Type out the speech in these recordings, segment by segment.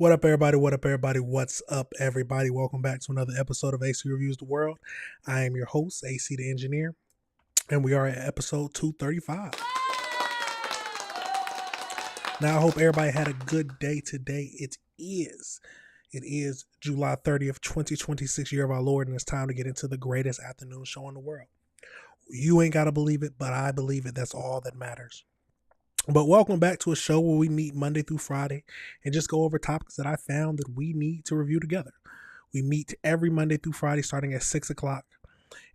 What up, everybody? What up, everybody? What's up, everybody? Welcome back to another episode of AC Reviews the World. I am your host, AC the Engineer, and we are at episode 235. Now, I hope everybody had a good day today. It is July 30th, 2026, year of our Lord, and it's time to get into the greatest afternoon show in the world. You ain't got to believe it, but I believe it. That's all that matters. But welcome back to a show where we meet Monday through Friday and just go over topics that I found that we need to review together. We meet every Monday through Friday starting at 6 o'clock.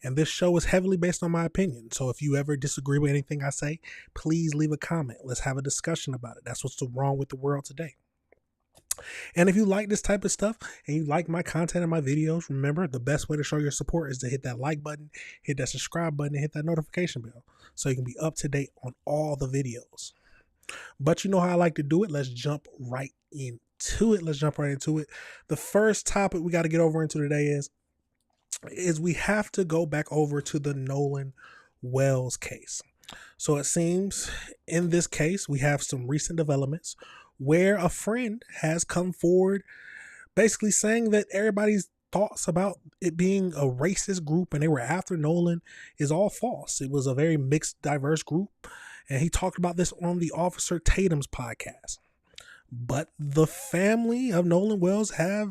And this show is heavily based on my opinion. So if you ever disagree with anything I say, please leave a comment. Let's have a discussion about it. That's what's wrong with the world today. And if you like this type of stuff and you like my content and my videos, remember the best way to show your support is to hit that like button, hit that subscribe button, and hit that notification bell so you can be up to date on all the videos. But you know how I like to do it. Let's jump right into it. The first topic we got to get over into today is we have to go back over to the Nolan Wells case. So it seems in this case, we have some recent developments where a friend has come forward basically saying that everybody's thoughts about it being a racist group and they were after Nolan is all false. It was a very mixed, diverse group. And he talked about this on the Officer Tatum's podcast. But the family of Nolan Wells has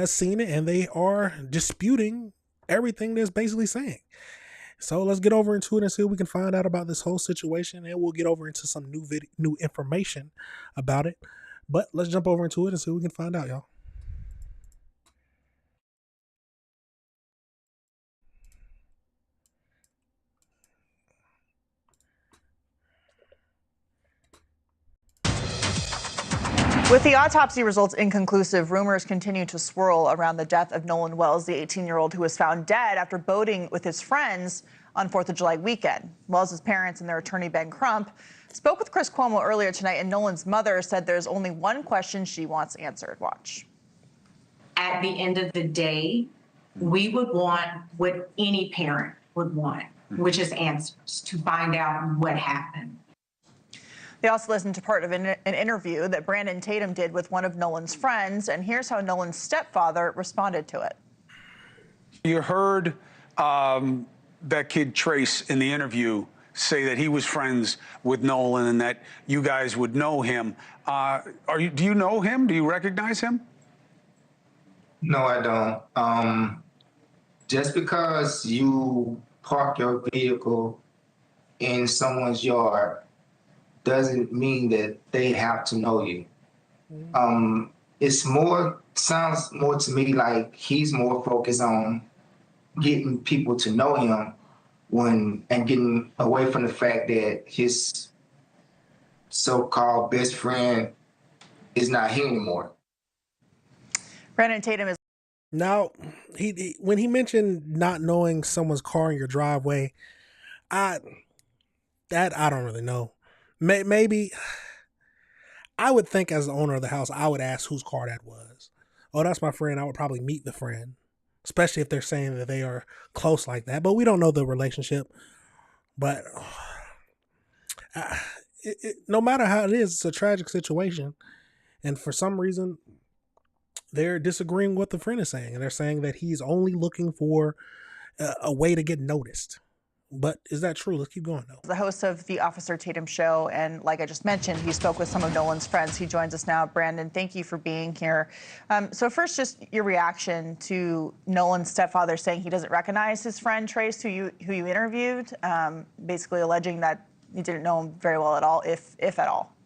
seen it, and they are disputing everything that's basically saying. So let's get over into it and see what we can find out about this whole situation, and we'll get over into some new information about it. But let's jump over into it and see what we can find out, y'all. With the autopsy results inconclusive, rumors continue to swirl around the death of Nolan Wells, the 18-year-old who was found dead after boating with his friends on 4th of July weekend. Wells' parents and their attorney, Ben Crump, spoke with Chris Cuomo earlier tonight, and Nolan's mother said there's only one question she wants answered. Watch. At the end of the day, we would want what any parent would want, which is answers to find out what happened. They also listened to part of an interview that Brandon Tatum did with one of Nolan's friends, and here's how Nolan's stepfather responded to it. You heard that kid Trace in the interview say that he was friends with Nolan and that you guys would know him. Do you know him? Do you recognize him? No, I don't. Just because you park your vehicle in someone's yard doesn't mean that they have to know you. Sounds more to me like he's more focused on getting people to know him and getting away from the fact that his so-called best friend is not here anymore. Brandon Tatum is. Now, when he mentioned not knowing someone's car in your driveway, I don't really know. Maybe I would think as the owner of the house, I would ask whose car that was. Oh, that's my friend. I would probably meet the friend, especially if they're saying that they are close like that. But we don't know the relationship. But no matter how it is, it's a tragic situation. And for some reason, they're disagreeing with what the friend is saying. And they're saying that he's only looking for a way to get noticed. But is that true? Let's keep going, though. The host of the Officer Tatum show, and like I just mentioned, he spoke with some of Nolan's friends. He joins us now. Brandon, thank you for being here. So first, just your reaction to Nolan's stepfather saying he doesn't recognize his friend Trace, who you interviewed, basically alleging that he didn't know him very well at all, if at all.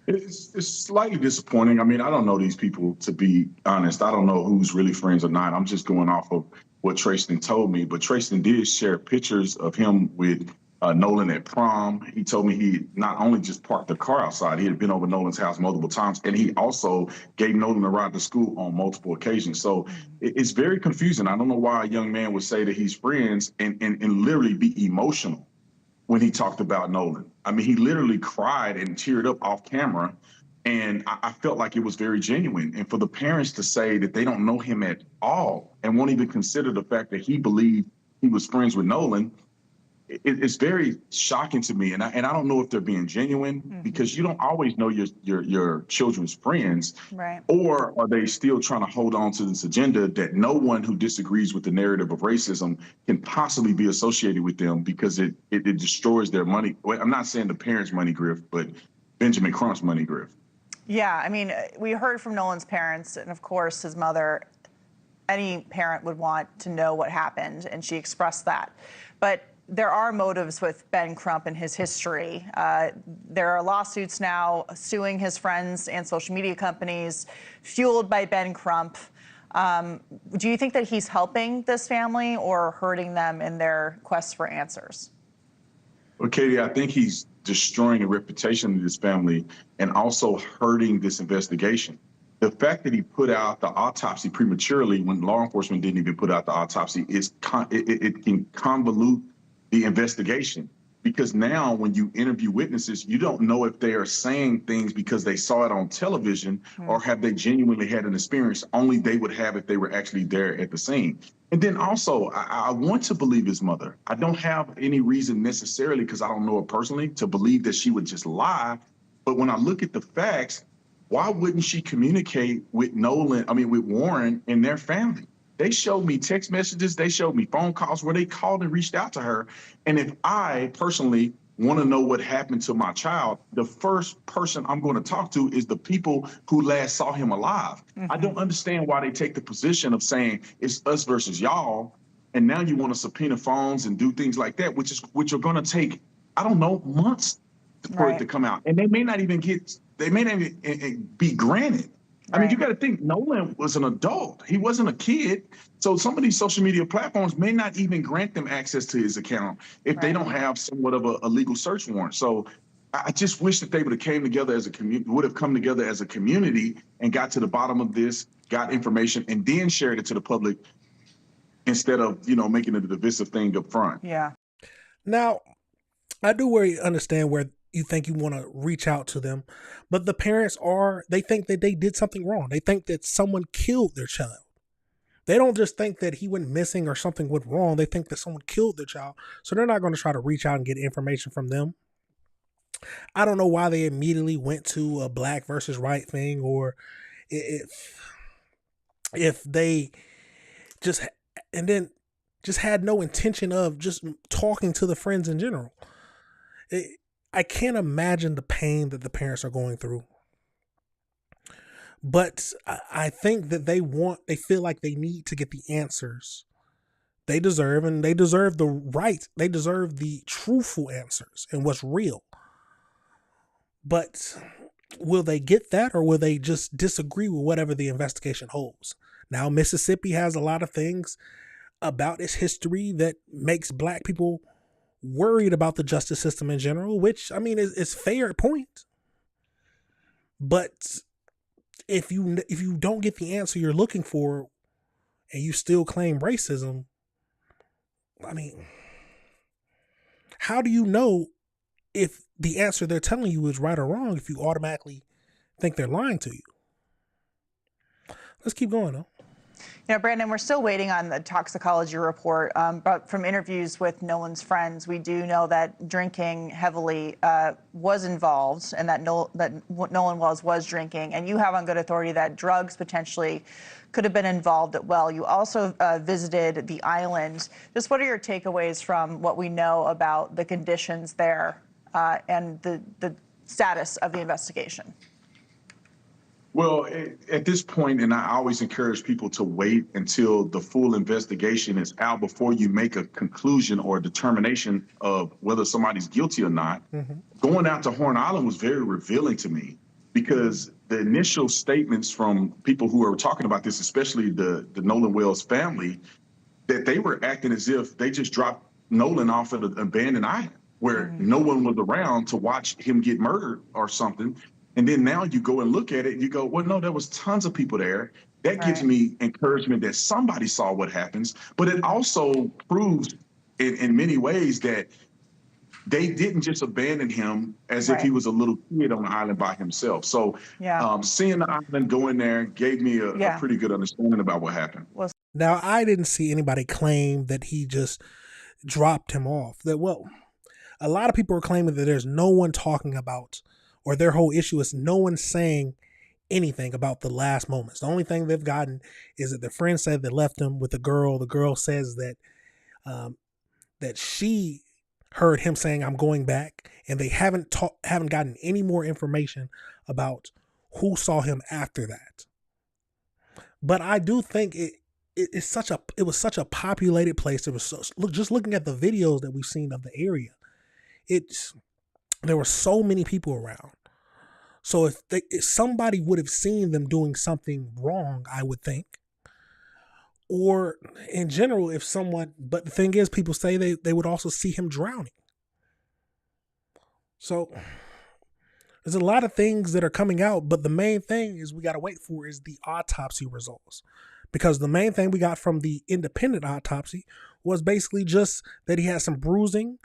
It's slightly disappointing. I mean, I don't know these people, to be honest. I don't know who's really friends or not. I'm just going off of what Trayston told me. But Trayston did share pictures of him with Nolan at prom. He told me he not only just parked the car outside, he had been over Nolan's house multiple times, and he also gave Nolan a ride to school on multiple occasions. So it's very confusing. I don't know why a young man would say that he's friends and literally be emotional when he talked about Nolan. I mean, he literally cried and teared up off camera, and I felt like it was very genuine. And for the parents to say that they don't know him at all and won't even consider the fact that he believed he was friends with Nolan, it's very shocking to me, and I don't know if they're being genuine because you don't always know your children's friends, Right. or are they still trying to hold on to this agenda that no one who disagrees with the narrative of racism can possibly be associated with them because it destroys their money. Well, I'm not saying the parents' money grift, but Benjamin Crump's money grift. Yeah, I mean, we heard from Nolan's parents, and of course his mother. Any parent would want to know what happened, and she expressed that. But there are motives with Ben Crump and his history. There are lawsuits now suing his friends and social media companies fueled by Ben Crump. Do you think that he's helping this family or hurting them in their quest for answers? Well, Katie, I think he's destroying the reputation of this family and also hurting this investigation. The fact that he put out the autopsy prematurely when law enforcement didn't even put out the autopsy it can convolute the investigation, because now when you interview witnesses, you don't know if they are saying things because they saw it on television or have they genuinely had an experience only they would have if they were actually there at the scene. And then also, I want to believe his mother. I don't have any reason necessarily, because I don't know her personally, to believe that she would just lie. But when I look at the facts, why wouldn't she communicate with with Warren and their family? They showed me text messages, they showed me phone calls where they called and reached out to her. And if I personally want to know what happened to my child, the first person I'm going to talk to is the people who last saw him alive. I don't understand why they take the position of saying it's us versus y'all. And now you want to subpoena phones and do things like that, which are going to take, I don't know, months for it to come out. And they may not even be granted. I mean, you got to think, Nolan was an adult. He wasn't a kid. So some of these social media platforms may not even grant them access to his account if they don't have somewhat of a legal search warrant. So I just wish that they would have come together as a community and got to the bottom of this, got information, and then shared it to the public instead of, making it a divisive thing up front. Yeah. Now, I do understand where you think you want to reach out to them, but the parents they think that they did something wrong. They think that someone killed their child. They don't just think that he went missing or something went wrong. They think that someone killed their child. So they're not going to try to reach out and get information from them. I don't know why they immediately went to a black versus white thing, or if they just had no intention of just talking to the friends in general. I can't imagine the pain that the parents are going through. But I think that they feel like they need to get the answers they deserve, and they deserve they deserve the truthful answers and what's real. But will they get that, or will they just disagree with whatever the investigation holds? Now, Mississippi has a lot of things about its history that makes black people worried about the justice system in general, which, I mean, is fair point. But if you don't get the answer you're looking for and you still claim racism, I mean, how do you know if the answer they're telling you is right or wrong if you automatically think they're lying to you? Let's keep going, though. Brandon, we're still waiting on the toxicology report, but from interviews with Nolan's friends, we do know that drinking heavily was involved, and that Nolan was drinking. And you have on good authority that drugs potentially could have been involved as well. You also visited the island. Just what are your takeaways from what we know about the conditions there and the status of the investigation? Well, at this point, and I always encourage people to wait until the full investigation is out before you make a conclusion or a determination of whether somebody's guilty or not. Going out to Horn Island was very revealing to me, because the initial statements from people who are talking about this, especially the Nolan Wells family, that they were acting as if they just dropped Nolan off at an abandoned island where no one was around to watch him get murdered or something. And then now you go and look at it and you go, well, no, there was tons of people there. That gives me encouragement that somebody saw what happens. But it also proves in many ways that they didn't just abandon him as if he was a little kid on the island by himself. So seeing the island, going there, gave me a pretty good understanding about what happened. Now, I didn't see anybody claim that he just dropped him off. That, well, a lot of people are claiming that there's no one talking about, or their whole issue is no one saying anything about the last moments. The only thing they've gotten is that their friend said they left him with a girl. The girl says that that she heard him saying, "I'm going back," and they haven't gotten any more information about who saw him after that. But I do think it was such a populated place. It was just looking at the videos that we've seen of the area. There were so many people around. So if somebody would have seen them doing something wrong, I would think. Or in general, but the thing is, people say they would also see him drowning. So there's a lot of things that are coming out, but the main thing is we got to wait for is the autopsy results. Because the main thing we got from the independent autopsy was basically just that he had some bruising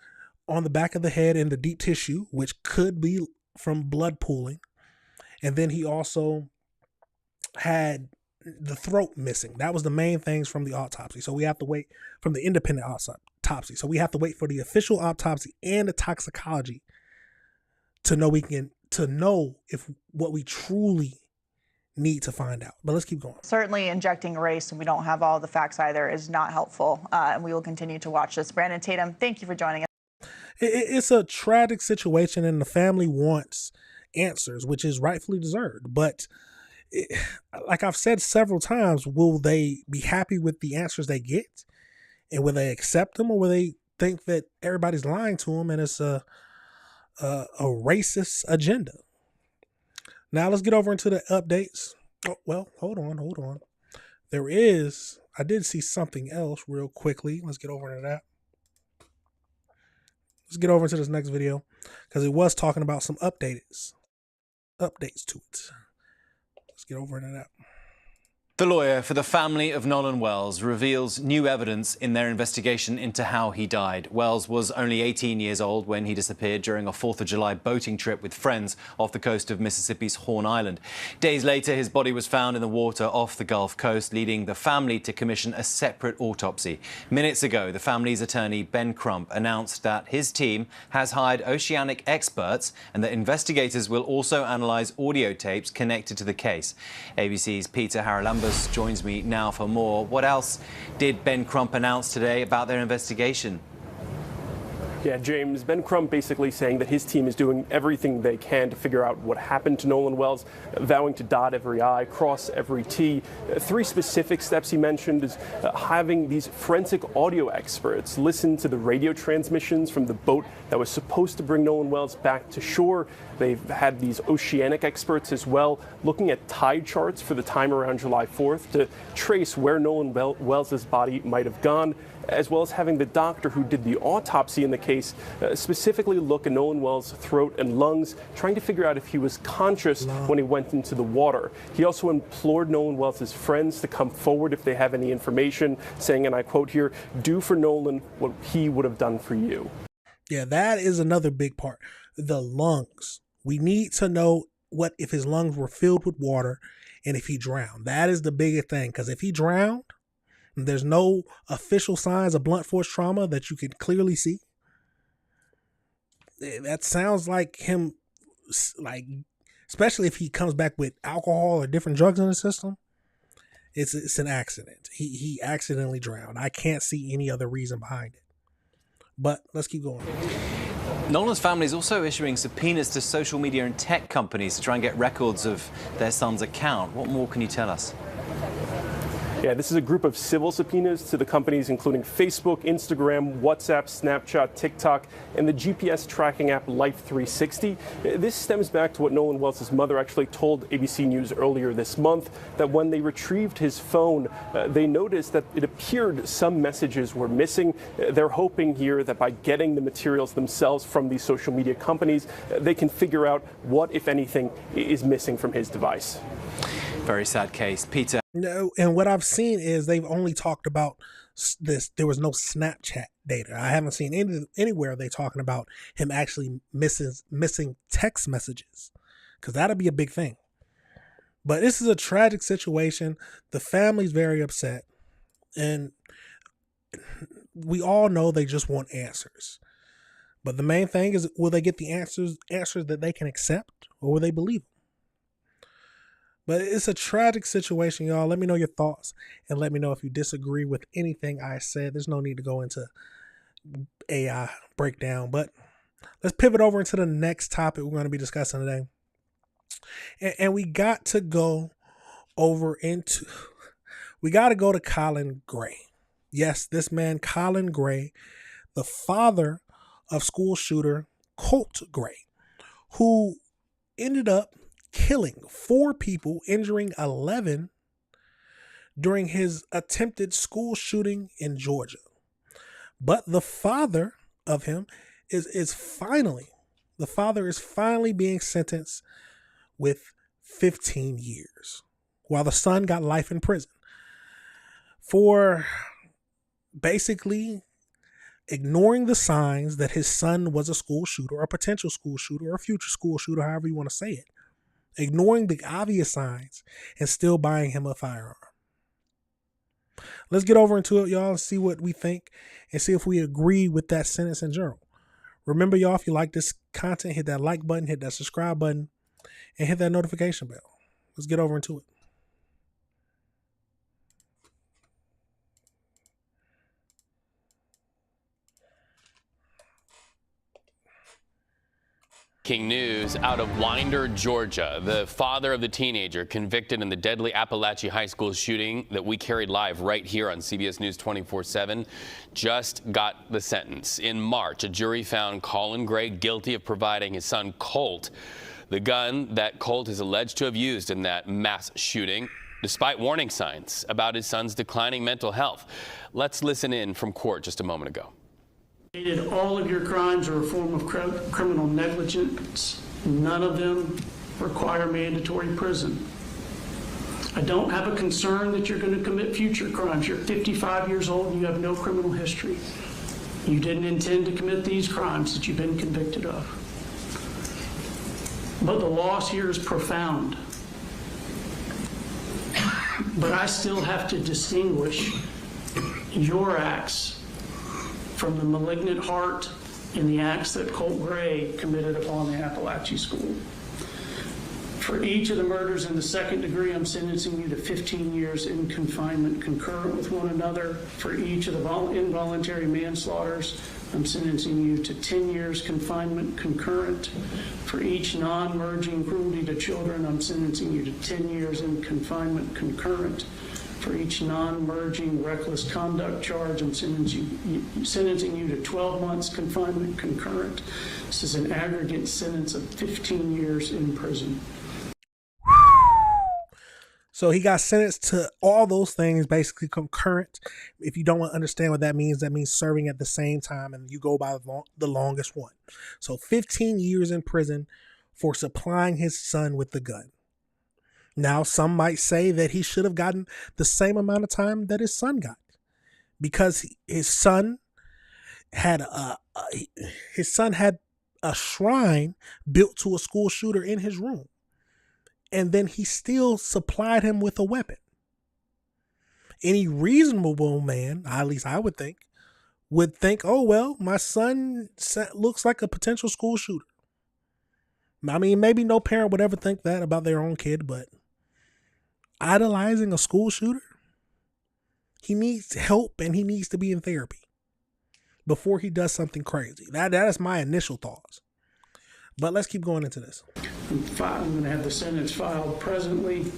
on the back of the head and the deep tissue, which could be from blood pooling. And then he also had the throat missing. That was the main things from the autopsy. So we have to wait from the independent autopsy. So we have to wait for the official autopsy and the toxicology to know if what we truly need to find out. But let's keep going. Certainly injecting race, and we don't have all the facts either, is not helpful. And we will continue to watch this. Brandon Tatum, thank you for joining us. It's a tragic situation, and the family wants answers, which is rightfully deserved. But like I've said several times, will they be happy with the answers they get? And will they accept them, or will they think that everybody's lying to them and it's a racist agenda? Now let's get over into the updates. Oh, well, hold on. I did see something else real quickly. Let's get over into that. Let's get over into this next video because it was talking about some updates to it. Let's get over into that. The lawyer for the family of Nolan Wells reveals new evidence in their investigation into how he died. Wells was only 18 years old when he disappeared during a 4th of July boating trip with friends off the coast of Mississippi's Horn Island. Days later, his body was found in the water off the Gulf Coast, leading the family to commission a separate autopsy. Minutes ago, the family's attorney, Ben Crump, announced that his team has hired oceanic experts and that investigators will also analyze audio tapes connected to the case. ABC's Peter Haralambous joins me now for more. What else did Ben Crump announce today about their investigation? Yeah, James, Ben Crump basically saying that his team is doing everything they can to figure out what happened to Nolan Wells, vowing to dot every I, cross every T. 3 specific steps he mentioned is having these forensic audio experts listen to the radio transmissions from the boat that was supposed to bring Nolan Wells back to shore. They've had these oceanic experts as well looking at tide charts for the time around July 4th to trace where Nolan Wells' body might have gone, as well as having the doctor who did the autopsy in the case specifically look at Nolan Wells' throat and lungs, trying to figure out if he was conscious when he went into the water. He also implored Nolan Wells' friends to come forward if they have any information, saying, and I quote here, "Do for Nolan what he would have done for you." Yeah, that is another big part. The lungs. We need to know what if his lungs were filled with water and if he drowned. That is the biggest thing, because if he drowned, there's no official signs of blunt force trauma that you can clearly see. That sounds like him, like, especially if he comes back with alcohol or different drugs in the system. It's an accident. He accidentally drowned. I can't see any other reason behind it. But let's keep going. Nolan's family is also issuing subpoenas to social media and tech companies to try and get records of their son's account. What more can you tell us? Yeah, this is a group of civil subpoenas to the companies including Facebook, Instagram, WhatsApp, Snapchat, TikTok, and the GPS tracking app Life360. This stems back to what Nolan Wells' mother actually told ABC News earlier this month, that when they retrieved his phone, they noticed that it appeared some messages were missing. They're hoping here that by getting the materials themselves from these social media companies, they can figure out what, if anything, is missing from his device. Very sad case. Peter. No, and what I've seen is they've only talked about this. There was no Snapchat data. I haven't seen anywhere they talking about him actually missing text messages, because that'll be a big thing. But this is a tragic situation. The family's very upset, and we all know they just want answers. But the main thing is, will they get the answers that they can accept, or will they believe them? But it's a tragic situation, y'all. Let me know your thoughts, and let me know if you disagree with anything I said. There's no need to go into AI breakdown, but let's pivot over into the next topic we're going to be discussing today. And we got to go to Colin Gray. Yes, this man, Colin Gray, the father of school shooter Colt Gray, who ended up killing 4 people, injuring 11 during his attempted school shooting in Georgia. But the father of him is finally being sentenced with 15 years, while the son got life in prison for basically ignoring the signs that his son was a school shooter, or a potential school shooter, or a future school shooter, however you want to say it. Ignoring the obvious signs and still buying him a firearm. Let's get over into it, y'all, and see what we think and see if we agree with that sentence in general. Remember, y'all, if you like this content, hit that like button, hit that subscribe button, and hit that notification bell. Let's get over into it. Breaking news out of Winder, Georgia. The father of the teenager convicted in the deadly Appalachia High School shooting that we carried live right here on CBS News 24/7 just got the sentence. In March, a jury found Colin Gray guilty of providing his son Colt the gun that Colt is alleged to have used in that mass shooting, despite warning signs about his son's declining mental health. Let's listen in from court just a moment ago. All of your crimes are a form of criminal negligence. None of them require mandatory prison. I don't have a concern that you're going to commit future crimes. You're 55 years old and you have no criminal history. You didn't intend to commit these crimes that you've been convicted of. But the loss here is profound. But I still have to distinguish your acts from the malignant heart in the acts that Colt Gray committed upon the Appalachia School. For each of the murders in the second degree, I'm sentencing you to 15 years in confinement concurrent with one another. For each of the involuntary manslaughters, I'm sentencing you to 10 years confinement concurrent. For each non-merging cruelty to children, I'm sentencing you to 10 years in confinement concurrent. For each non-merging reckless conduct charge, I'm sentencing you to 12 months confinement concurrent. This is an aggregate sentence of 15 years in prison. So he got sentenced to all those things, basically concurrent. If you don't understand what that means serving at the same time, and you go by the longest one. So 15 years in prison for supplying his son with the gun. Now, some might say that he should have gotten the same amount of time that his son got, because his son had a shrine built to a school shooter in his room, and then he still supplied him with a weapon. Any reasonable man, at least I would think, oh, well, my son looks like a potential school shooter. I mean, maybe no parent would ever think that about their own kid, but idolizing a school shooter, he needs help and he needs to be in therapy before he does something crazy. That is my initial thoughts. But let's keep going into this. I'm going to have the sentence filed presently.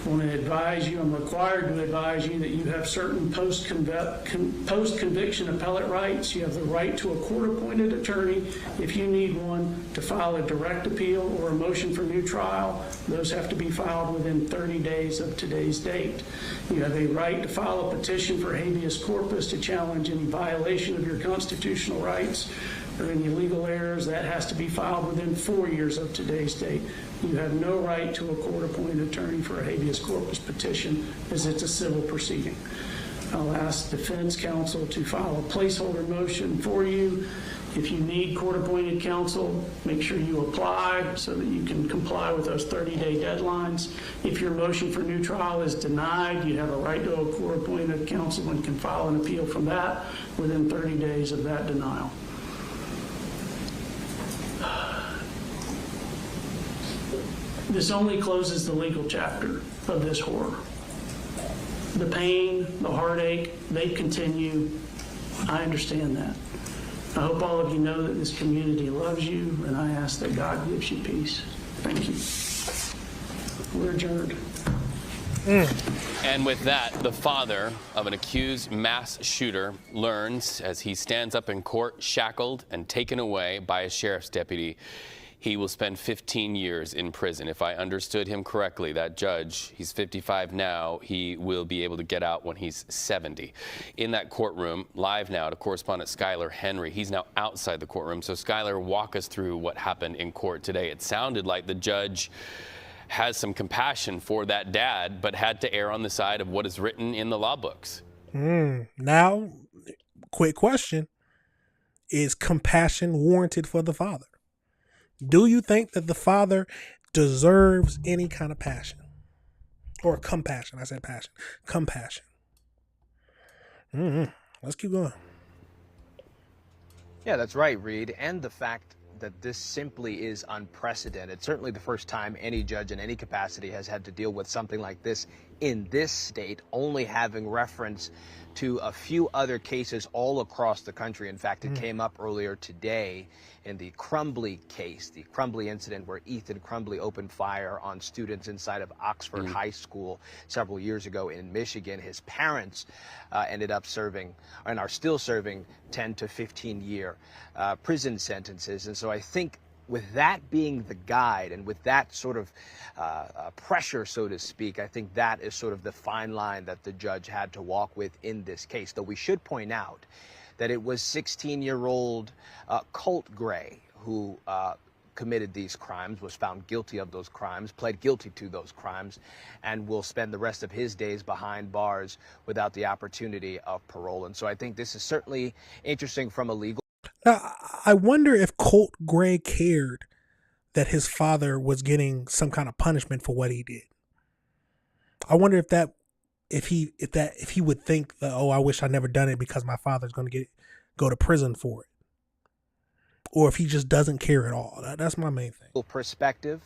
I want to advise you, I'm required to advise you that you have certain post-conviction appellate rights. You have the right to a court-appointed attorney if you need one, to file a direct appeal or a motion for new trial. Those have to be filed within 30 days of today's date. You have a right to file a petition for habeas corpus to challenge any violation of your constitutional rights or any legal errors. That has to be filed within 4 years of today's date. You have no right to a court-appointed attorney for a habeas corpus petition, as it's a civil proceeding. I'll ask defense counsel to file a placeholder motion for you If you need court-appointed counsel, make sure you apply so that you can comply with those 30-day deadlines. If your motion for new trial is denied, you have a right to a court-appointed counsel and can file an appeal from that within 30 days of that denial. This only closes the legal chapter of this horror. The pain, the heartache, they continue. I understand that. I hope all of you know that this community loves you, and I ask that God gives you peace. Thank you. We're adjourned. And with that, the father of an accused mass shooter learns as he stands up in court, shackled and taken away by a sheriff's deputy, he will spend 15 years in prison. If I understood him correctly, that judge, he's 55 now, he will be able to get out when he's 70. In that courtroom, live now to correspondent Skylar Henry. He's now outside the courtroom. So Skylar, walk us through what happened in court today. It sounded like the judge has some compassion for that dad, but had to err on the side of what is written in the law books. Now, quick question. Is compassion warranted for the father? Do you think that the father deserves any kind of passion? Or compassion. I said passion. Compassion. Let's keep going. Yeah, that's right, Reed. And the fact that this simply is unprecedented. Certainly the first time any judge in any capacity has had to deal with something like this in this state, only having reference to a few other cases all across the country. In fact, it came up earlier today in the Crumbly case, the Crumbly incident where Ethan Crumbly opened fire on students inside of Oxford High School several years ago in Michigan. His parents ended up serving and are still serving 10 to 15-year prison sentences. And so I think with that being the guide and with that sort of pressure, so to speak, I think that is sort of the fine line that the judge had to walk with in this case. Though we should point out that it was 16-year-old Colt Gray who committed these crimes, was found guilty of those crimes, pled guilty to those crimes, and will spend the rest of his days behind bars without the opportunity of parole. And so I think this is certainly interesting from a legal. Now, I wonder if Colt Gray cared that his father was getting some kind of punishment for what he did. I wonder if he would think that, oh, I wish I never done it because my father's going to go to prison for it, or if he just doesn't care at all. That's my main thing. Perspective.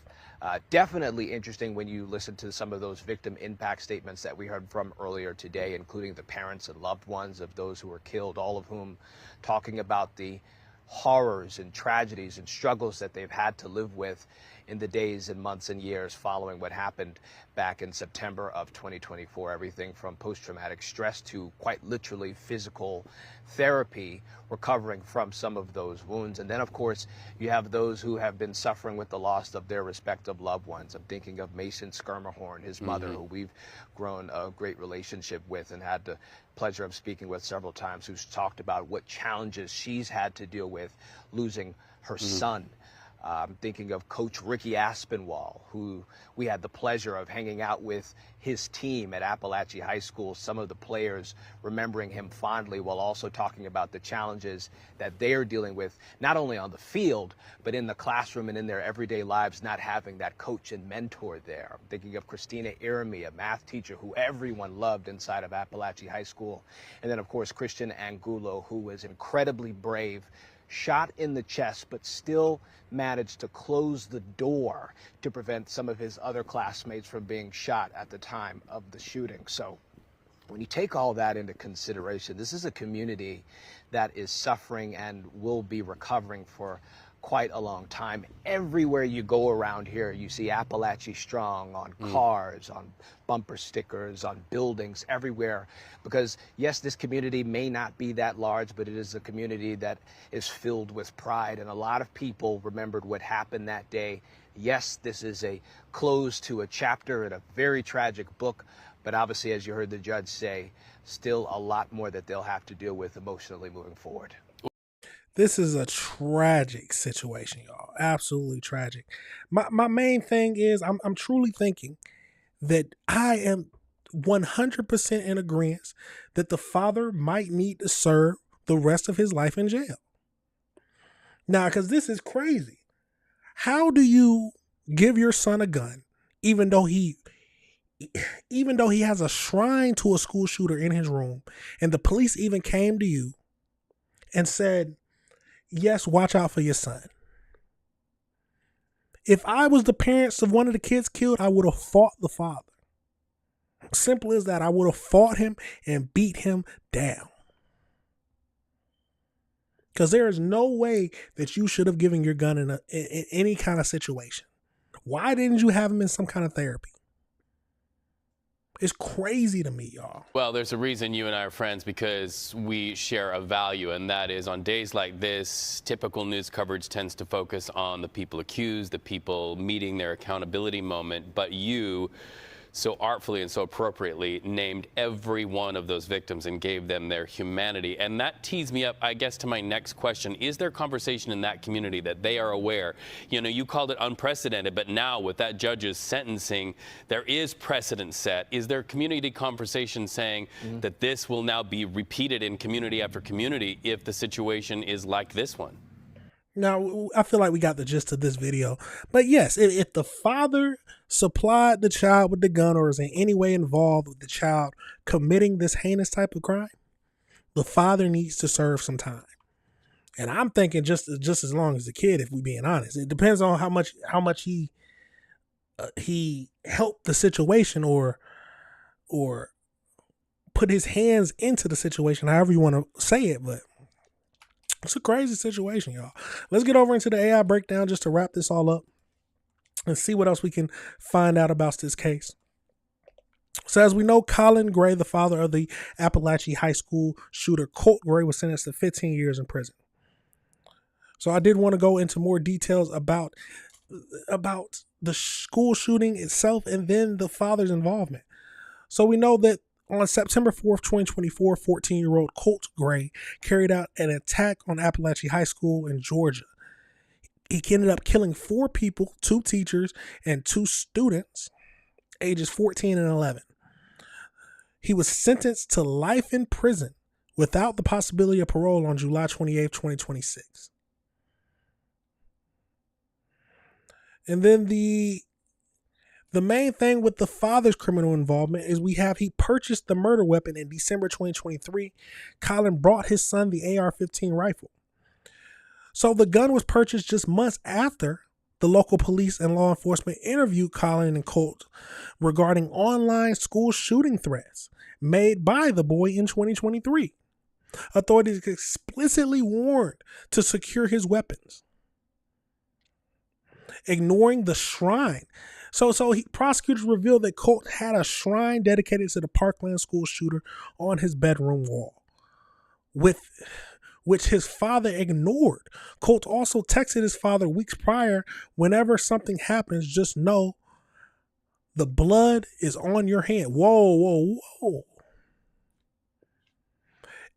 Definitely interesting when you listen to some of those victim impact statements that we heard from earlier today, including the parents and loved ones of those who were killed, all of whom talking about the horrors and tragedies and struggles that they've had to live with in the days and months and years following what happened back in September of 2024. Everything from post-traumatic stress to quite literally physical therapy, recovering from some of those wounds. And then, of course, you have those who have been suffering with the loss of their respective loved ones. I'm thinking of Mason Skirmahorn, his mother, who we've grown a great relationship with and had the pleasure of speaking with several times, who's talked about what challenges she's had to deal with losing her son. Thinking of Coach Ricky Aspinwall, who we had the pleasure of hanging out with his team at Appalachia High School, some of the players remembering him fondly while also talking about the challenges that they are dealing with, not only on the field, but in the classroom and in their everyday lives, not having that coach and mentor there. I'm thinking of Christina Irami, a math teacher who everyone loved inside of Appalachia High School. And then, of course, Christian Angulo, who was incredibly brave, shot in the chest, but still managed to close the door to prevent some of his other classmates from being shot at the time of the shooting. So when you take all that into consideration, this is a community that is suffering and will be recovering for quite a long time. Everywhere you go around here, you see Appalachia Strong on cars, on bumper stickers, on buildings, everywhere. Because yes, this community may not be that large, but it is a community that is filled with pride. And a lot of people remembered what happened that day. Yes, this is a close to a chapter in a very tragic book, but obviously, as you heard the judge say, still a lot more that they'll have to deal with emotionally moving forward. This is a tragic situation, y'all. Absolutely tragic. My main thing is I'm truly thinking that I am 100% in agreement that the father might need to serve the rest of his life in jail. Now, because this is crazy. How do you give your son a gun, even though he has a shrine to a school shooter in his room, and the police even came to you and said, yes, watch out for your son? If I was the parents of one of the kids killed, I would have fought the father. Simple as that. I would have fought him and beat him down. Because there is no way that you should have given your gun in any kind of situation. Why didn't you have him in some kind of therapy? It's crazy to me, y'all. Well, there's a reason you and I are friends, because we share a value, and that is on days like this, typical news coverage tends to focus on the people accused, the people meeting their accountability moment, but you so artfully and so appropriately named every one of those victims and gave them their humanity. And that tees me up, I guess, to my next question. Is there conversation in that community that they are aware? You know, you called it unprecedented, but now with that judge's sentencing, there is precedent set. Is there community conversation saying that this will now be repeated in community after community if the situation is like this one? Now, I feel like we got the gist of this video. But yes, if the father supplied the child with the gun or is in any way involved with the child committing this heinous type of crime, the father needs to serve some time. And I'm thinking just as long as the kid, if we being honest. It depends on how much he helped the situation or put his hands into the situation, however you want to say it. But it's a crazy situation, y'all. Let's get over into the AI breakdown just to wrap this all up and see what else we can find out about this case. So as we know, Colin Gray, the father of the Appalachia High School shooter Colt Gray, was sentenced to 15 years in prison. So I did want to go into more details about the school shooting itself and then the father's involvement. So we know that on September 4th, 2024, 14-year-old Colt Gray carried out an attack on Appalachia High School in Georgia. He ended up killing 4 people, 2 teachers, and 2 students, ages 14 and 11. He was sentenced to life in prison without the possibility of parole on July 28th, 2026. And then the main thing with the father's criminal involvement is he purchased the murder weapon in December 2023. Colin brought his son the AR-15 rifle. So the gun was purchased just months after the local police and law enforcement interviewed Colin and Colt regarding online school shooting threats made by the boy in 2023. Authorities explicitly warned to secure his weapons, ignoring the shrine. So prosecutors revealed that Colt had a shrine dedicated to the Parkland school shooter on his bedroom wall, which his father ignored. Colt also texted his father weeks prior, whenever something happens, just know the blood is on your hand. Whoa, whoa, whoa.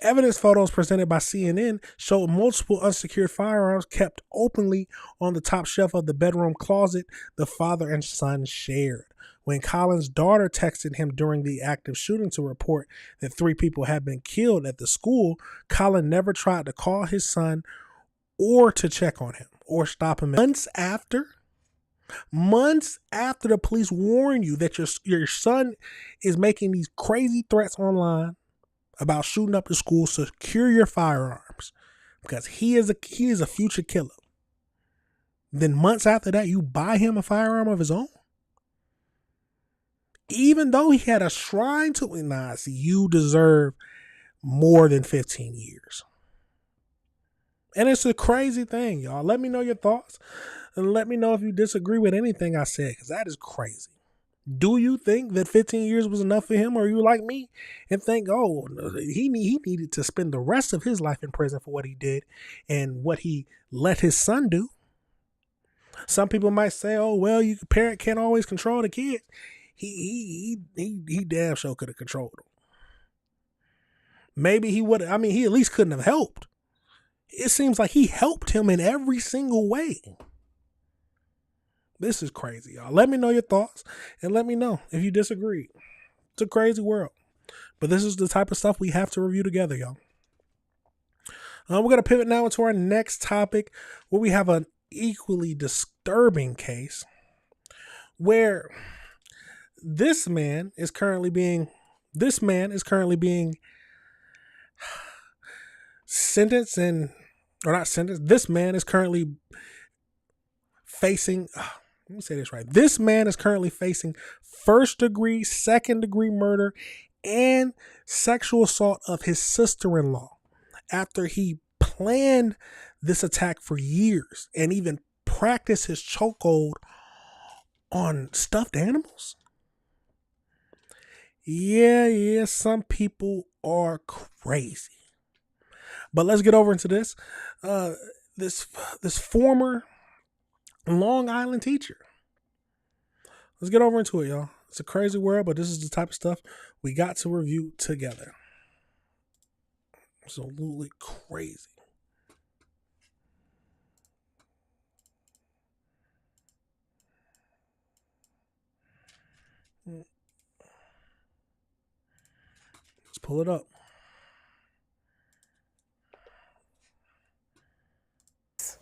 Evidence photos presented by CNN showed multiple unsecured firearms kept openly on the top shelf of the bedroom closet the father and son shared. When Colin's daughter texted him during the active shooting to report that 3 people had been killed at the school, Colin never tried to call his son or to check on him or stop him. Months after the police warn you that your son is making these crazy threats online about shooting up the school, secure your firearms because he is a future killer. Then months after that, you buy him a firearm of his own, even though he had a shrine to it. Nah, see, you deserve more than 15 years. And it's a crazy thing, y'all. Let me know your thoughts and let me know if you disagree with anything I said, because that is crazy. Do you think that 15 years was enough for him, or are you like me and think, oh, he needed to spend the rest of his life in prison for what he did and what he let his son do? Some people might say, oh, well, your parent can't always control the kid. He damn sure could have controlled him. Maybe he would. I mean, he at least couldn't have helped. It seems like he helped him in every single way. This is crazy, y'all. Let me know your thoughts and let me know if you disagree. It's a crazy world, but this is the type of stuff we have to review together, y'all. We're going to pivot now into our next topic, where we have an equally disturbing case where this man is currently being sentenced this man is currently facing, let me say this right. This man is currently facing first degree, second degree murder, and sexual assault of his sister-in-law after he planned this attack for years and even practiced his chokehold on stuffed animals. Yeah, some people are crazy. But let's get over into this. This former Long Island teacher. Let's get over into it, y'all. It's a crazy world, but this is the type of stuff we got to review together. Absolutely crazy. Let's pull it up.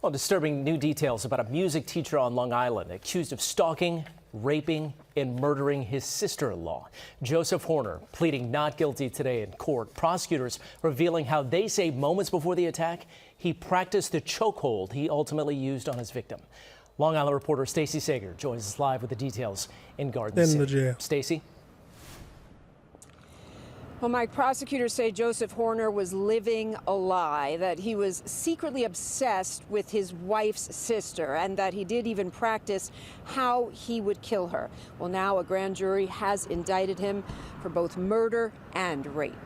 Well, disturbing new details about a music teacher on Long Island accused of stalking, raping, and murdering his sister-in-law. Joseph Horner pleading not guilty today in court. Prosecutors revealing how they say moments before the attack, he practiced the chokehold he ultimately used on his victim. Long Island reporter Stacey Sager joins us live with the details in Garden City. Stacey? Well, Mike, prosecutors say Joseph Horner was living a lie, that he was secretly obsessed with his wife's sister, and that he did even practice how he would kill her. Well, now a grand jury has indicted him for both murder and rape.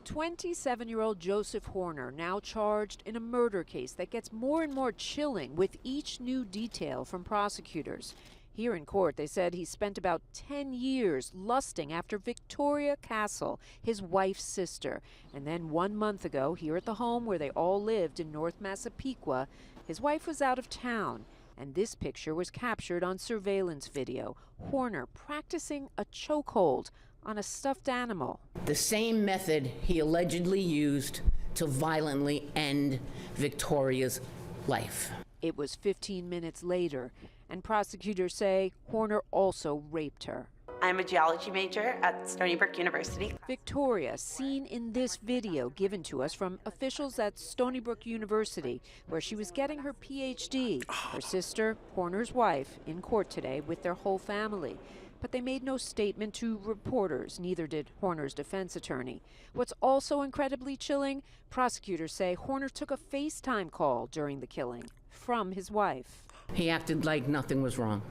27-year-old Joseph Horner now charged in a murder case that gets more and more chilling with each new detail from prosecutors. Here in court, they said he spent about 10 years lusting after Victoria Castle, his wife's sister. And then 1 month ago, here at the home where they all lived in North Massapequa, his wife was out of town. And this picture was captured on surveillance video. Horner practicing a chokehold on a stuffed animal. The same method he allegedly used to violently end Victoria's life. It was 15 minutes later, and prosecutors say Horner also raped her. I'm a geology major at Stony Brook University. Victoria, seen in this video given to us from officials at Stony Brook University, where she was getting her PhD. Her sister, Horner's wife, in court today with their whole family. But they made no statement to reporters, neither did Horner's defense attorney. What's also incredibly chilling, prosecutors say Horner took a FaceTime call during the killing from his wife. He acted like nothing was wrong.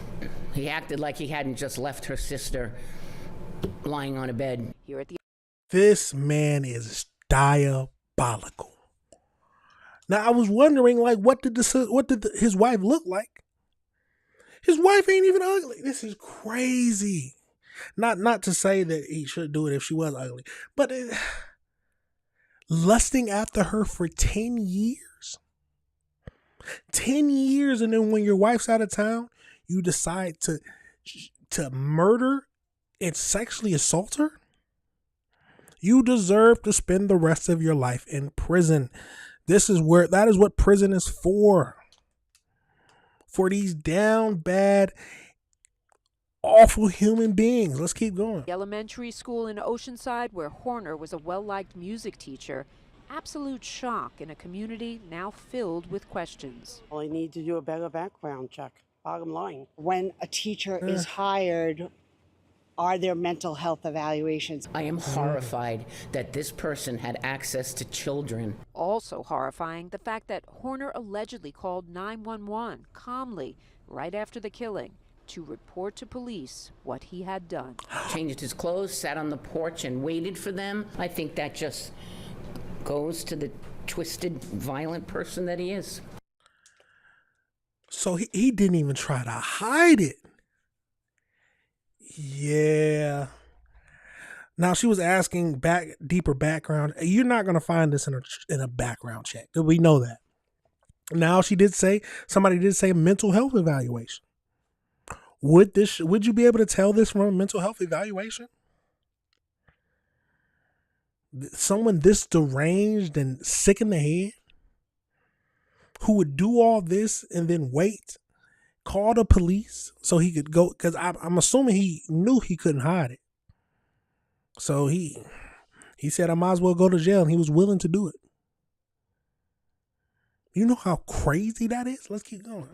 He acted like he hadn't just left her sister lying on a bed. Here at the This man is diabolical. Now, I was wondering, like, what did his wife look like? His wife ain't even ugly. This is crazy. Not to say that he should do it if she was ugly, but lusting after her for 10 years. 10 years, and then when your wife's out of town, you decide to murder and sexually assault her? You deserve to spend the rest of your life in prison. That is what prison is for. For these down bad, awful human beings. Let's keep going. Elementary school in Oceanside, where Horner was a well-liked music teacher. Absolute shock in a community now filled with questions. Well, I need to do a better background check, bottom line. When a teacher is hired, are there mental health evaluations? I am horrified that this person had access to children. Also horrifying, the fact that Horner allegedly called 911 calmly right after the killing to report to police what he had done. Changed his clothes, sat on the porch and waited for them. I think that just goes to the twisted, violent person that he is. So he didn't even try to hide it. Yeah. Now she was asking deeper background. You're not going to find this in a background check. We know that. Now somebody did say mental health evaluation. Would you be able to tell this from a mental health evaluation? Someone this deranged and sick in the head who would do all this and then wait, call the police so he could go, because I'm assuming he knew he couldn't hide it. So he said, I might as well go to jail, and he was willing to do it. You know how crazy that is? Let's keep going.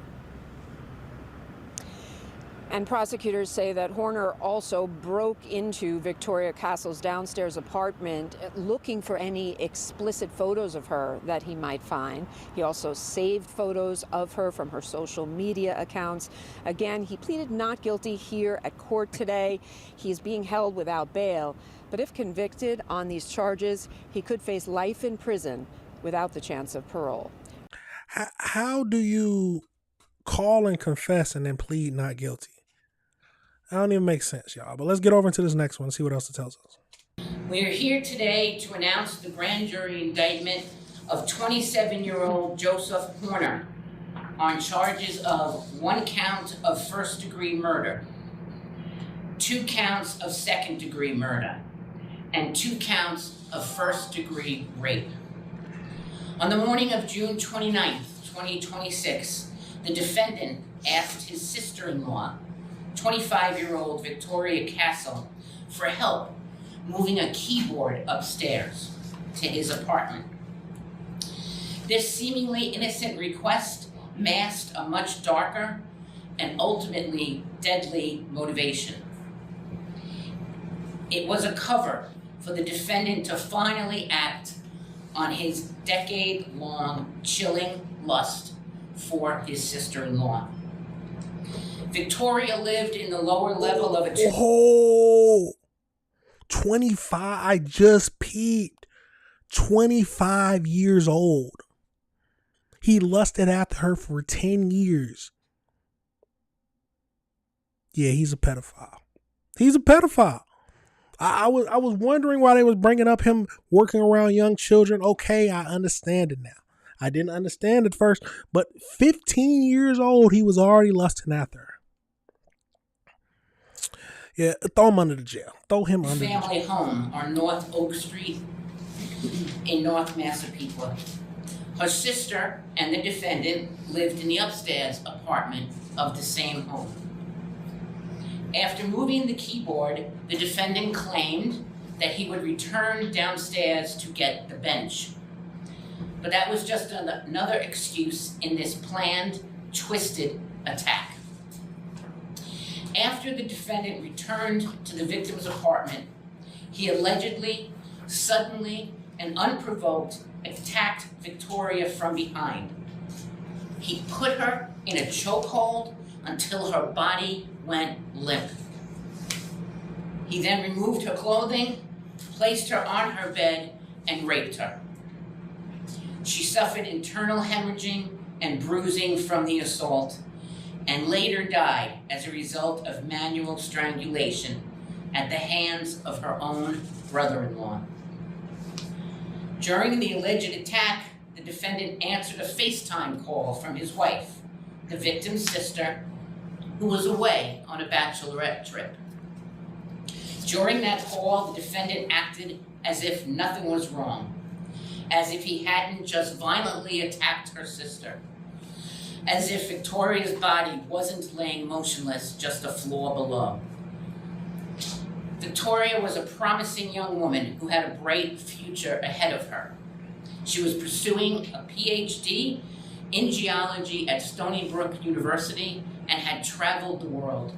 And prosecutors say that Horner also broke into Victoria Castle's downstairs apartment looking for any explicit photos of her that he might find. He also saved photos of her from her social media accounts. Again, he pleaded not guilty here at court today. He is being held without bail. But if convicted on these charges, he could face life in prison without the chance of parole. How do you call and confess and then plead not guilty? That don't even make sense, y'all. But let's get over into this next one and see what else it tells us. We are here today to announce the grand jury indictment of 27-year-old Joseph Horner on charges of 1 count of first-degree murder, 2 counts of second-degree murder, and 2 counts of first-degree rape. On the morning of June 29th, 2026, the defendant asked his sister-in-law, 25-year-old Victoria Castle, for help moving a keyboard upstairs to his apartment. This seemingly innocent request masked a much darker and ultimately deadly motivation. It was a cover for the defendant to finally act on his decade-long chilling lust for his sister-in-law. Victoria lived in the lower level of a 25. I just peeped. 25 years old. He lusted after her for 10 years. Yeah, he's a pedophile. He's a pedophile. I was wondering why they was bringing up him working around young children. Okay, I understand it now. I didn't understand it first, but 15 years old, he was already lusting after her. Yeah, throw him under the jail. Throw him under the jail. family home on North Oak Street in North Massapequa. Her sister and the defendant lived in the upstairs apartment of the same home. After moving the keyboard, the defendant claimed that he would return downstairs to get the bench. But that was just another excuse in this planned, twisted attack. After the defendant returned to the victim's apartment, he allegedly, suddenly, and unprovoked attacked Victoria from behind. He put her in a chokehold until her body went limp. He then removed her clothing, placed her on her bed, and raped her. She suffered internal hemorrhaging and bruising from the assault, and later died as a result of manual strangulation at the hands of her own brother-in-law. During the alleged attack, the defendant answered a FaceTime call from his wife, the victim's sister, who was away on a bachelorette trip. During that call, the defendant acted as if nothing was wrong, as if he hadn't just violently attacked her sister, as if Victoria's body wasn't laying motionless just a floor below. Victoria was a promising young woman who had a bright future ahead of her. She was pursuing a PhD in geology at Stony Brook University and had traveled the world.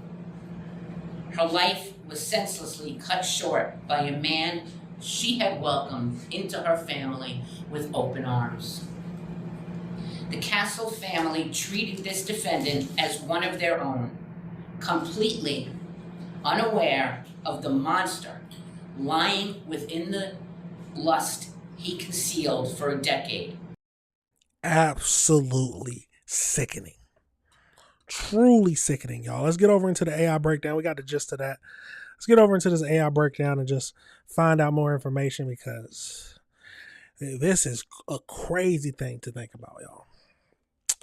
Her life was senselessly cut short by a man she had welcomed into her family with open arms. The Castle family treated this defendant as one of their own, completely unaware of the monster lying within the lust he concealed for a decade. Absolutely sickening. Truly sickening, y'all. Let's get over into the AI breakdown. We got the gist of that. Let's get over into this AI breakdown and just find out more information, because this is a crazy thing to think about, y'all.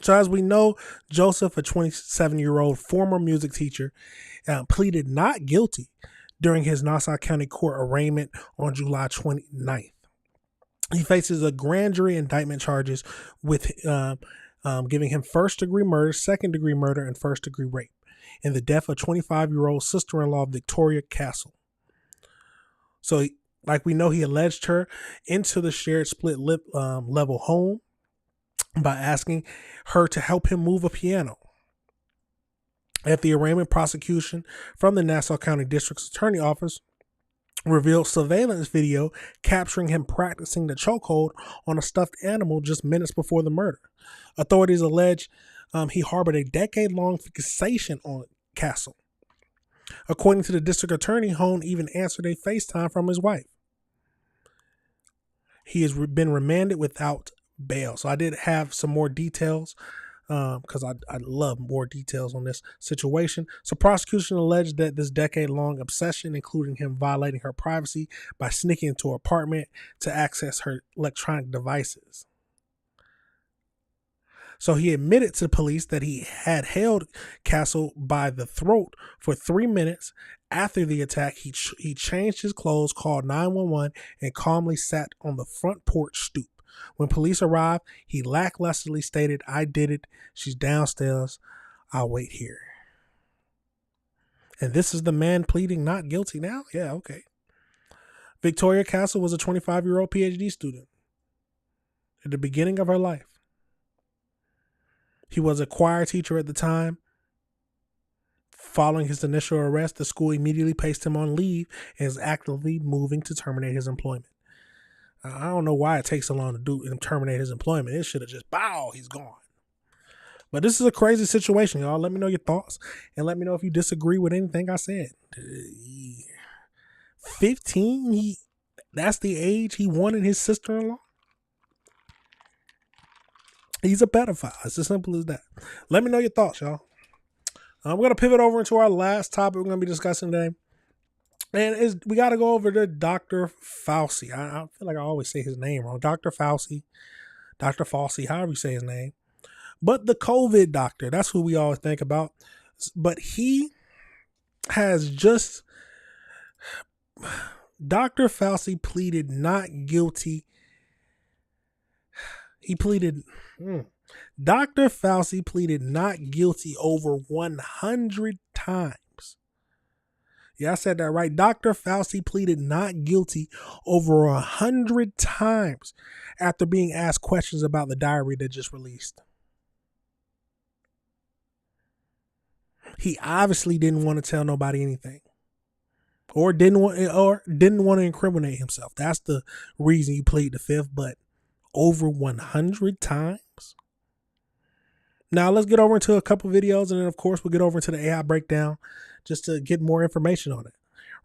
So as we know, Joseph, a 27-year-old former music teacher, pleaded not guilty during his Nassau County Court arraignment on July 29th. He faces a grand jury indictment charges with giving him first-degree murder, second-degree murder, and first-degree rape in the death of 25-year-old sister-in-law Victoria Castle. So, like we know, he alleged her into the shared split level home by asking her to help him move a piano. At the arraignment, prosecution from the Nassau County District's Attorney Office revealed surveillance video capturing him practicing the chokehold on a stuffed animal just minutes before the murder. Authorities allege he harbored a decade-long fixation on Castle. According to the district attorney, Hone even answered a FaceTime from his wife. He has been remanded without bail. So I did have some more details because I love more details on this situation. So prosecution alleged that this decade-long obsession, including him violating her privacy by sneaking into her apartment to access her electronic devices. So he admitted to police that he had held Castle by the throat for 3 minutes. After the attack, he changed his clothes, called 911, and calmly sat on the front porch stoop. When police arrived, he lacklusterly stated, "I did it. She's downstairs. I'll wait here." And this is the man pleading not guilty now? Yeah, okay. Victoria Castle was a 25-year-old PhD student at the beginning of her life. He was a choir teacher at the time. Following his initial arrest, the school immediately placed him on leave and is actively moving to terminate his employment. I don't know why it takes so long to terminate his employment. It should have just, bow, he's gone. But this is a crazy situation, y'all. Let me know your thoughts and let me know if you disagree with anything I said. 15, that's the age he wanted his sister-in-law? He's a pedophile. It's as simple as that. Let me know your thoughts, y'all. We're going to pivot over into our last topic we're going to be discussing today. And we got to go over to Dr. Fauci. I feel like I always say his name wrong. Dr. Fauci, however you say his name. But the COVID doctor, that's who we always think about. But he has just, Dr. Fauci pleaded not guilty. Dr. Fauci pleaded not guilty over 100 times. Yeah, I said that right. Dr. Fauci pleaded not guilty over 100 times after being asked questions about the diary that just released. He obviously didn't want to tell nobody anything, or didn't want to incriminate himself. That's the reason you plead the fifth. But over 100 times. Now let's get over into a couple videos, and then of course we'll get over into the AI breakdown just to get more information on it.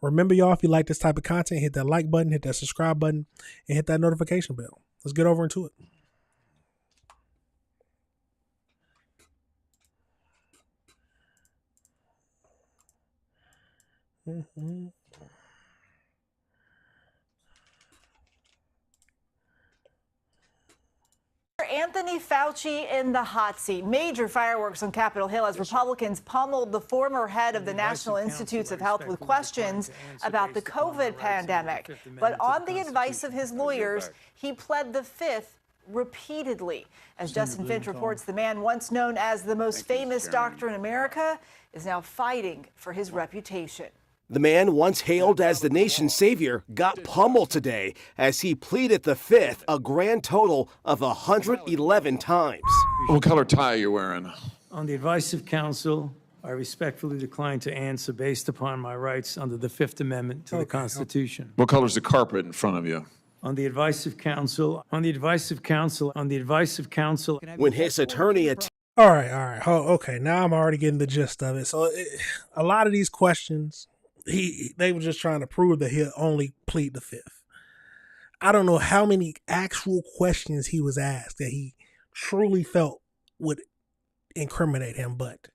Remember, y'all, if you like this type of content, hit that like button, hit that subscribe button, and hit that notification bell. Let's get over into it. Anthony Fauci in the hot seat. Major fireworks on Capitol Hill as Republicans pummeled the former head of the National Institutes of Health with questions about the COVID pandemic. But on the advice of his lawyers, he pled the fifth repeatedly. As Justin Finch reports, the man once known as the most famous doctor in America is now fighting for his reputation. The man once hailed as the nation's savior got pummeled today as he pleaded the fifth, a grand total of 111 times. What color tie are you wearing? On the advice of counsel, I respectfully decline to answer based upon my rights under the Fifth Amendment to the Constitution. What color's the carpet in front of you? On the advice of counsel, on the advice of counsel, on the advice of counsel. When his attorney All right. Oh, okay, now I'm already getting the gist of it. So a lot of these questions, they were just trying to prove that he'll only plead the fifth. I don't know how many actual questions he was asked that he truly felt would incriminate him, but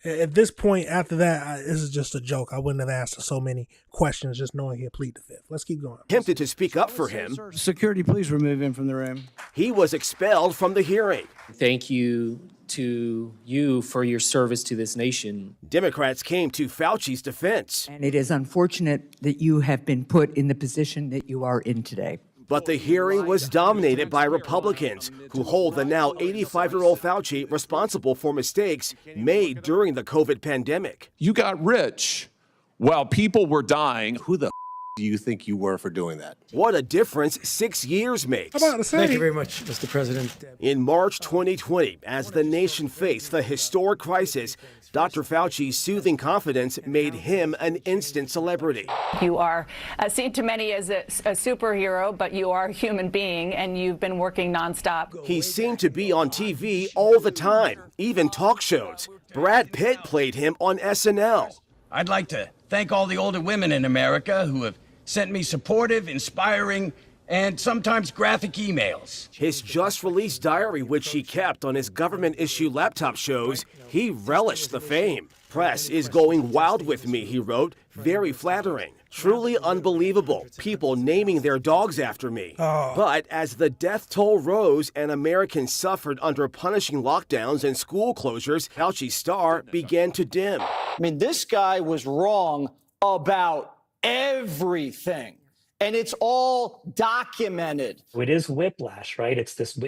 At this point, after that, this is just a joke. I wouldn't have asked so many questions just knowing he'd plead the fifth. Let's keep going. Attempted to speak up for him. Security, please remove him from the room. He was expelled from the hearing. Thank you to you for your service to this nation. Democrats came to Fauci's defense. And it is unfortunate that you have been put in the position that you are in today. But the hearing was dominated by Republicans who hold the now 85-year-old Fauci responsible for mistakes made during the COVID pandemic. You got rich while people were dying. Who the do you think you were for doing that? What a difference 6 years makes. Thank you very much, Mr. President. In March 2020, as the nation faced the historic crisis, Dr. Fauci's soothing confidence made him an instant celebrity. You are seen to many as a superhero, but you are a human being, and you've been working nonstop. He seemed to be on TV all the time, even talk shows. Brad Pitt played him on SNL. I'd like to thank all the older women in America who have sent me supportive, inspiring, and sometimes graphic emails. His just-released diary, which he kept on his government-issue laptop, shows he relished the fame. Press is going wild with me, he wrote. Very flattering. Truly unbelievable. People naming their dogs after me. But as the death toll rose and Americans suffered under punishing lockdowns and school closures, Fauci's star began to dim. I mean, this guy was wrong about everything. And it's all documented. It is whiplash, right? It's this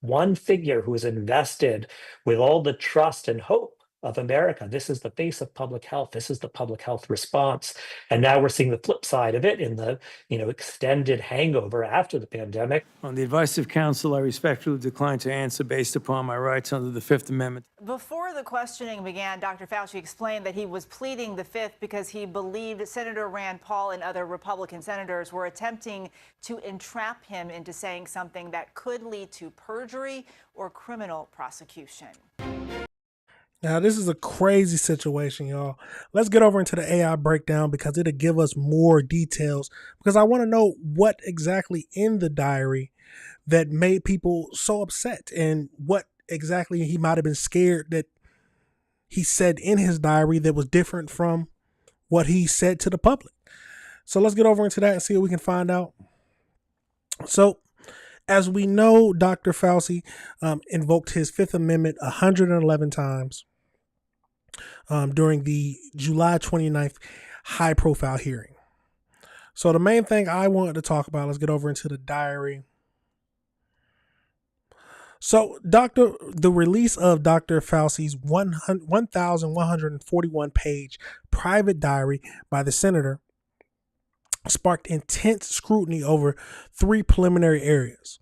one figure who is invested with all the trust and hope of America. This is the face of public health. This is the public health response. And now we're seeing the flip side of it in the, extended hangover after the pandemic. On the advice of counsel, I respectfully decline to answer based upon my rights under the Fifth Amendment. Before the questioning began, Dr. Fauci explained that he was pleading the fifth because he believed Senator Rand Paul and other Republican senators were attempting to entrap him into saying something that could lead to perjury or criminal prosecution. Now, this is a crazy situation, y'all. Let's get over into the AI breakdown because it'll give us more details, because I want to know what exactly in the diary that made people so upset and what exactly he might have been scared that he said in his diary that was different from what he said to the public. So let's get over into that and see what we can find out. So, as we know, Dr. Fauci invoked his Fifth Amendment 111 times during the July 29th high-profile hearing. So the main thing I wanted to talk about, let's get over into the diary. So the release of Dr. Fauci's 1,141-page private diary by the senator sparked intense scrutiny over three preliminary areas.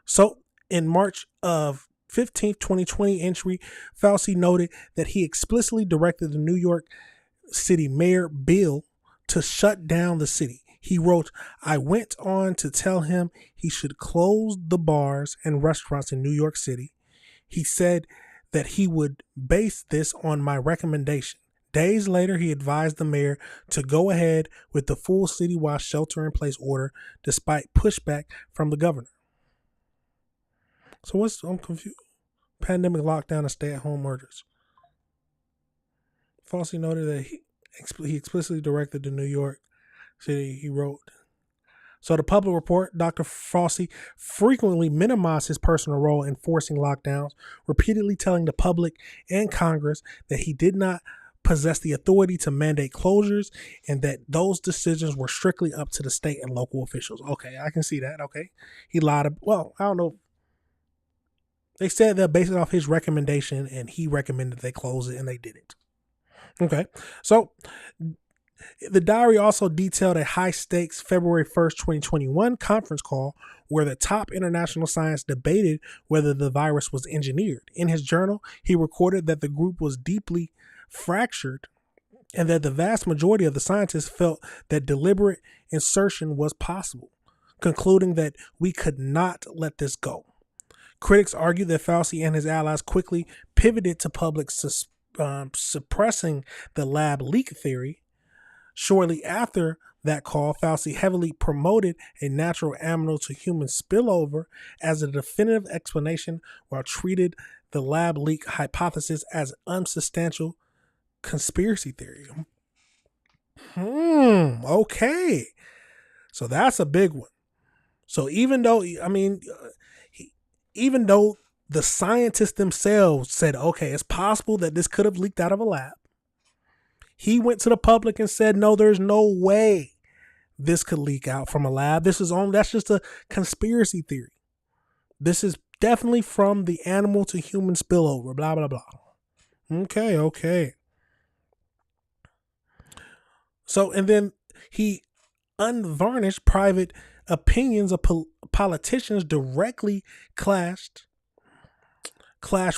So in March of 15th, 2020 entry, Fauci noted that he explicitly directed the New York City Mayor Bill to shut down the city. He wrote, "I went on to tell him he should close the bars and restaurants in New York City. He said that he would base this on my recommendation. Days later, he advised the mayor to go ahead with the full citywide shelter-in-place order despite pushback from the governor." So I'm confused. Pandemic lockdown and stay-at-home orders. Fauci noted that he explicitly directed the New York City, he wrote. So the public report, Dr. Fauci frequently minimized his personal role in forcing lockdowns, repeatedly telling the public and Congress that he did not possess the authority to mandate closures and that those decisions were strictly up to the state and local officials. Okay, I can see that. Okay. He lied. Well, I don't know. They said they're based off his recommendation and he recommended they close it and they did it. Okay. So the diary also detailed a high-stakes February 1st, 2021 conference call where the top international science debated whether the virus was engineered. In his journal, he recorded that the group was deeply fractured and that the vast majority of the scientists felt that deliberate insertion was possible, concluding that we could not let this go. Critics argued that Fauci and his allies quickly pivoted to public suppressing the lab leak theory. Shortly after that call, Fauci heavily promoted a natural animal to human spillover as a definitive explanation while treated the lab leak hypothesis as unsubstantial conspiracy theory. Okay. So that's a big one. So even though, even though the scientists themselves said, okay, it's possible that this could have leaked out of a lab, he went to the public and said, no, there's no way this could leak out from a lab. That's just a conspiracy theory. This is definitely from the animal to human spillover, blah, blah, blah. Okay. So, and then he unvarnished private opinions of politicians directly clashed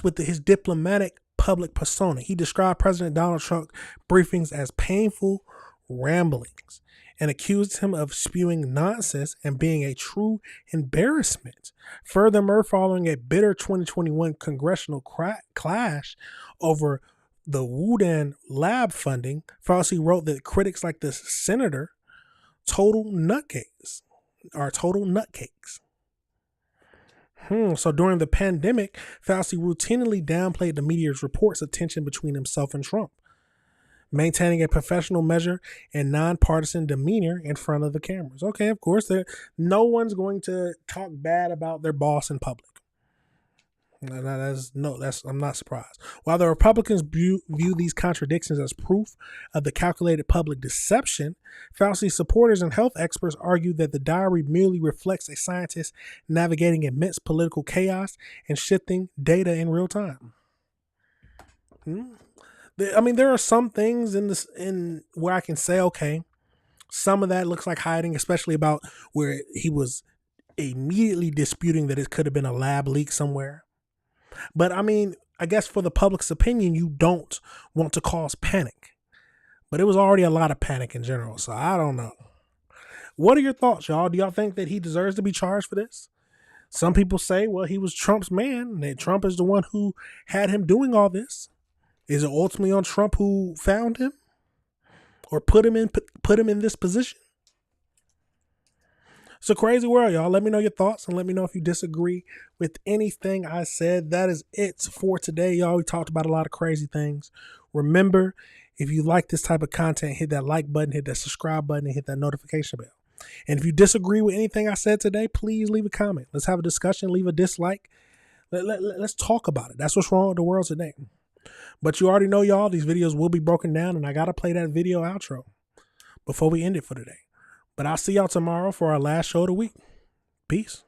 with his diplomatic public persona. He described President Donald Trump briefings as painful ramblings and accused him of spewing nonsense and being a true embarrassment. Furthermore, following a bitter 2021 congressional clash over the Wuhan lab funding, Fauci wrote that critics like the senator total nutcakes. So during the pandemic, Fauci routinely downplayed the media's reports of tension between himself and Trump, maintaining a professional measure and nonpartisan demeanor in front of the cameras. Okay, of course, no one's going to talk bad about their boss in public. I'm not surprised. While the Republicans view these contradictions as proof of the calculated public deception, Fauci's supporters and health experts argue that the diary merely reflects a scientist navigating immense political chaos and shifting data in real time. There are some things in where I can say, okay, some of that looks like hiding, especially about where he was immediately disputing that it could have been a lab leak somewhere. But I guess for the public's opinion, you don't want to cause panic. But it was already a lot of panic in general, so I don't know. What are your thoughts, y'all? Do y'all think that he deserves to be charged for this? Some people say, well, he was Trump's man, that Trump is the one who had him doing all this. Is it ultimately on Trump who found him or put him in this position? It's a crazy world, y'all. Let me know your thoughts and let me know if you disagree with anything I said. That is it for today, y'all. We talked about a lot of crazy things. Remember, if you like this type of content, hit that like button, hit that subscribe button, and hit that notification bell. And if you disagree with anything I said today, please leave a comment. Let's have a discussion. Leave a dislike. Let's talk about it. That's what's wrong with the world today. But you already know, y'all, these videos will be broken down, and I got to play that video outro before we end it for today. But I'll see y'all tomorrow for our last show of the week. Peace.